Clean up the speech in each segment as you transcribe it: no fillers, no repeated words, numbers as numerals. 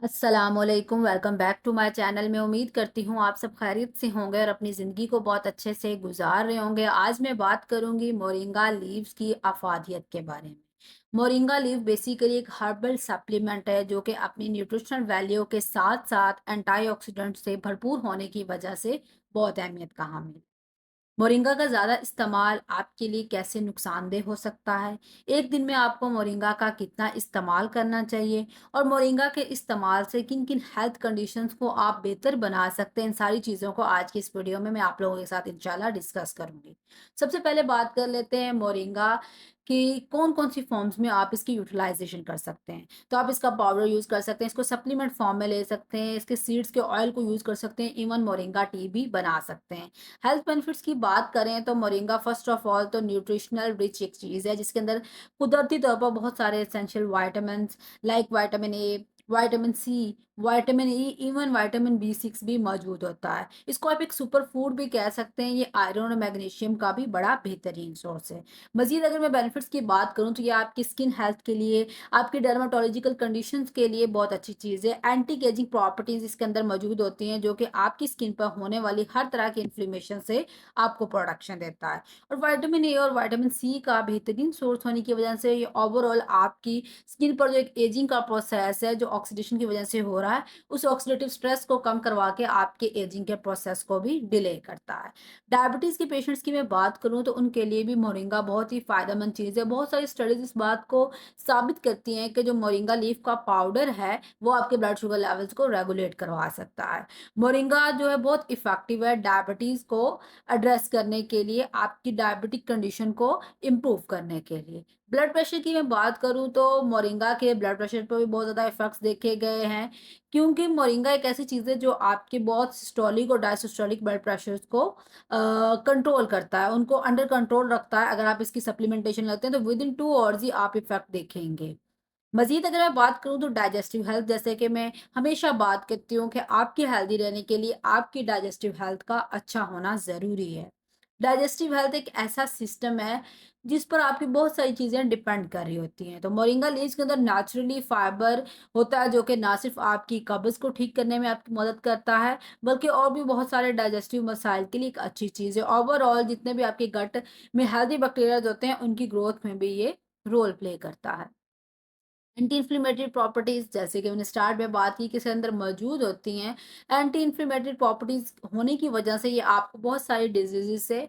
अस्सलामुअलैकुम, welcome back to my channel. मैं उम्मीद करती हूँ आप सब खैरियत से होंगे और अपनी ज़िंदगी को बहुत अच्छे से गुजार रहे होंगे। आज मैं बात करूँगी मोरिंगा लीव्स की अफादियत के बारे में। मोरिंगा लीव बेसिकली एक हर्बल सप्लीमेंट है जो कि अपनी न्यूट्रिशनल वैल्यू के साथ साथ एंटीऑक्सीडेंट से भरपूर होने की वजह से बहुत अहमियत का हामिल है। मोरिंगा का ज़्यादा इस्तेमाल आपके लिए कैसे नुकसानदेह हो सकता है? एक दिन में आपको मोरिंगा का कितना इस्तेमाल करना चाहिए? और मोरिंगा के इस्तेमाल से किन-किन हेल्थ कंडीशंस को आप बेहतर बना सकते हैं? इन सारी चीज़ों को आज की इस वीडियो में मैं आप लोगों के साथ इंशाल्लाह डिस्कस करूँगी। सबसे पहले बात कर लेते हैं मोरिंगा कि कौन-कौन सी फॉर्म्स में आप इसकी यूटिलाइज़ेशन कर सकते हैं। तो आप इसका पाउडर यूज़ कर सकते हैं, इसको सप्लीमेंट फॉर्म में ले सकते हैं, इसके सीड्स के ऑयल को यूज़ कर सकते हैं, इवन मोरिंगा टी भी बना सकते हैं। हेल्थ बेनिफिट्स की बात करें तो मोरिंगा फर्स्ट ऑफ ऑल तो न्यूट्रिशनल रिच एक चीज़ है जिसके अंदर कुदरती तौर पर बहुत सारे essential vitamins like vitamin A, vitamin C, vitamin E, even vitamin बी6 भी मौजूद होता है। इसको आप एक सुपर फूड भी कह सकते हैं। ये आयरन और मैग्नीशियम का भी बड़ा बेहतरीन सोर्स है। मजीद अगर मैं बेनिफिट्स की बात करूँ तो ये आपकी स्किन हेल्थ के लिए, आपकी डर्माटोलॉजिकल कंडीशंस के लिए बहुत अच्छी चीज़ है। एंटी एजिंग प्रॉपर्टीज इसके अंदर मौजूद होती हैं जो कि आपकी स्किन पर होने वाली हर तरह की इन्फ्लेमेशन से आपको प्रोटेक्शन देता है। और विटामिन ए और विटामिन सी का बेहतरीन सोर्स होने की वजह से ये ओवरऑल आपकी स्किन पर जो एक एजिंग का प्रोसेस है जो ऑक्सीडेशन की वजह से हो रहा है, उस ऑक्सीडेटिव स्ट्रेस को कम करवा के आपके एजिंग के प्रोसेस को भी डिले करता है। डायबिटीज के पेशेंट्स की मैं बात करूं तो उनके लिए भी मोरिंगा बहुत ही फायदेमंद चीज़ है। बहुत सारी स्टडीज इस बात को साबित करती हैं कि जो मोरिंगा लीफ का पाउडर है वो आपके ब्लड शुगर लेवल्स को रेगुलेट करवा सकता है। मोरिंगा जो है बहुत इफेक्टिव है डायबिटीज को एड्रेस करने के लिए, आपकी डायबिटिक कंडीशन को इम्प्रूव करने के लिए। ब्लड प्रेशर की मैं बात करूं तो मोरिंगा के ब्लड प्रेशर पर भी बहुत ज़्यादा इफेक्ट्स देखे गए हैं, क्योंकि मोरिंगा एक ऐसी चीज़ है जो आपके बहुत सिस्टोलिक और डायसिस्टोलिक ब्लड प्रेशर्स को कंट्रोल करता है, उनको अंडर कंट्रोल रखता है। अगर आप इसकी सप्लीमेंटेशन लेते हैं तो विद इन 2 आवर्स ही आप इफेक्ट देखेंगे। मज़ीद अगर मैं बात करूँ तो डाइजेस्टिव हेल्थ, जैसे कि मैं हमेशा बात करती हूँ कि आपकी हेल्दी रहने के लिए आपकी डाइजेस्टिव हेल्थ का अच्छा होना ज़रूरी है। डाइजेस्टिव हेल्थ एक ऐसा सिस्टम है जिस पर आपकी बहुत सारी चीज़ें डिपेंड कर रही होती हैं। तो मोरिंगा लीव्स के अंदर नेचुरली फाइबर होता है जो कि ना सिर्फ आपकी कब्ज़ को ठीक करने में आपकी मदद करता है, बल्कि और भी बहुत सारे डाइजेस्टिव मसाइल के लिए एक अच्छी चीज़ है। ओवरऑल जितने भी आपके गट में हेल्दी बैक्टीरियाज़ होते हैं उनकी ग्रोथ में भी ये रोल प्ले करता है। एंटी इन्फ्लेमेटरी प्रॉपर्टीज जैसे कि मैंने स्टार्ट में बात की कि इसके अंदर मौजूद होती हैं। एंटी इन्फ्लेमेटरी प्रॉपर्टीज होने की वजह से ये आपको बहुत सारी डिजीजेज से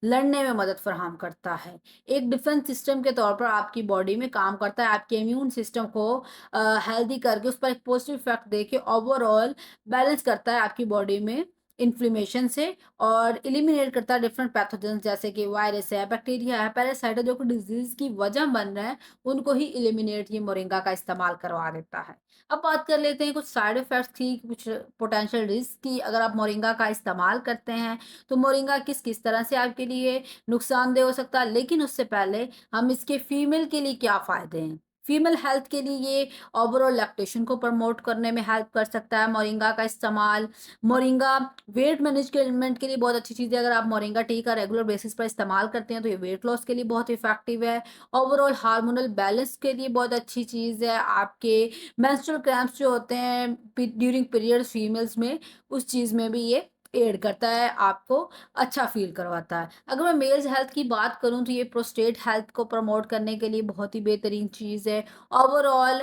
लड़ने में मदद फराहम करता है। एक डिफेंस सिस्टम के तौर पर आपकी बॉडी में काम करता है, आपके इम्यून सिस्टम को हेल्दी करके उस पर एक पॉजिटिव इफेक्ट दे के ओवरऑल बैलेंस करता है आपकी बॉडी में इन्फ्लेमेशन से, और एलिमिनेट करता है डिफरेंट पैथोजेंस जैसे कि वायरस है, बैक्टीरिया है, पैरासाइट है, जो कि डिजीज की वजह बन रहे हैं, उनको ही एलिमिनेट ये मोरिंगा का इस्तेमाल करवा देता है। अब बात कर लेते हैं कुछ साइड इफ़ेक्ट्स की, कुछ पोटेंशियल रिस्क की। अगर आप मोरिंगा का इस्तेमाल करते हैं, तो मोरिंगा किस-किस तरह से आपके लिए नुकसानदेह हो सकता है। लेकिन उससे पहले हम इसके फीमेल के लिए क्या फ़ायदे हैं? फीमेल हेल्थ के लिए ये ओवरऑल लैक्टेशन को प्रमोट करने में हेल्प कर सकता है मोरिंगा का इस्तेमाल। मोरिंगा वेट मैनेजमेंट के लिए बहुत अच्छी चीज़ है। अगर आप मोरिंगा टी का रेगुलर बेसिस पर इस्तेमाल करते हैं, तो ये वेट लॉस के लिए बहुत इफ़ेक्टिव है। ओवरऑल हार्मोनल बैलेंस के लिए बहुत अच्छी चीज़ है। आपके मेंस्ट्रुअल क्रैम्प्स जो होते हैं ड्यूरिंग पीरियड्स फीमेल्स में, उस चीज़ में भी ये एड करता है, आपको अच्छा फील करवाता है। अगर मैं मेल्स हेल्थ की बात करूँ तो ये प्रोस्टेट हेल्थ को प्रमोट करने के लिए बहुत ही बेहतरीन चीज़ है। ओवरऑल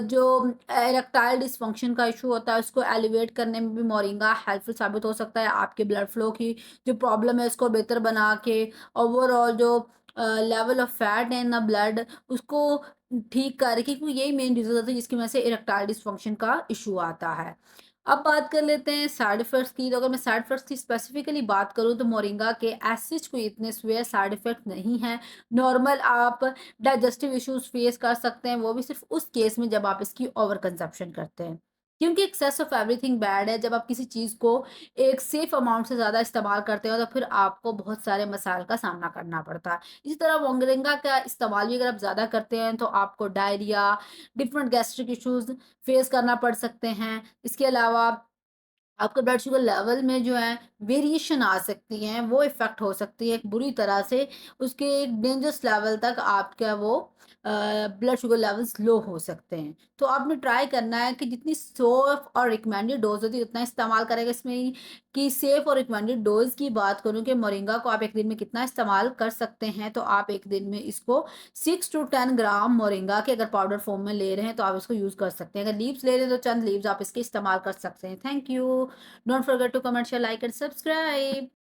जो इरेक्टाइल डिसफंक्शन का इशू होता है उसको एलिवेट करने में भी मोरिंगा हेल्पफुल साबित हो सकता है। आपके ब्लड फ्लो की जो प्रॉब्लम है उसको बेहतर बना के ओवरऑल जो लेवल ऑफ फैट है इन द ब्लड उसको ठीक करे, क्योंकि यही मेन रीज़न होता है जिसकी वजह से इरेक्टाइल डिसफंक्शन का इशू आता है। अब बात कर लेते हैं साइड इफ़ेक्ट्स की। तो अगर मैं साइड इफ़ेक्ट्स की स्पेसिफिकली बात करूँ तो मोरिंगा के एज सच कोई इतने सीवियर साइड इफ़ेक्ट नहीं हैं। नॉर्मल आप डाइजेस्टिव इश्यूज़ फेस कर सकते हैं, वो भी सिर्फ़ उस केस में जब आप इसकी ओवर कंज़म्पशन करते हैं। क्योंकि एक्सेस ऑफ एवरीथिंग बैड है। जब आप किसी चीज़ को एक सेफ अमाउंट से ज़्यादा इस्तेमाल करते हो तो फिर आपको बहुत सारे मसाइल का सामना करना पड़ता है। इसी तरह मोरिंगा का इस्तेमाल भी अगर आप ज़्यादा करते हैं तो आपको diarrhoea, different gastric issues face करना पड़ सकते हैं। इसके अलावा आपके ब्लड शुगर लेवल में जो है वेरिएशन आ सकती हैं, वो इफ़ेक्ट हो सकती है एक बुरी तरह से, उसके एक डेंजरस लेवल तक आपका वो ब्लड शुगर लेवल्स लो हो सकते हैं। तो आपने ट्राई करना है कि जितनी सेफ और रिकमेंडेड डोज़ होती है उतना इस्तेमाल करें। इसमें कि सेफ और रिकमेंडेड डोज़ की बात करूँ कि मोरिंगा को आप एक दिन में कितना इस्तेमाल कर सकते हैं, तो आप एक दिन में इसको 6 टू 10 ग्राम मोरिंगा के अगर पाउडर फॉर्म में ले रहे हैं, तो आप इसको यूज़ कर सकते हैं। अगर लीव्स ले रहे हैं, तो चंद लीव्स आप इसके इस्तेमाल कर सकते हैं। Thank you. Don't forget to comment, share, like and subscribe.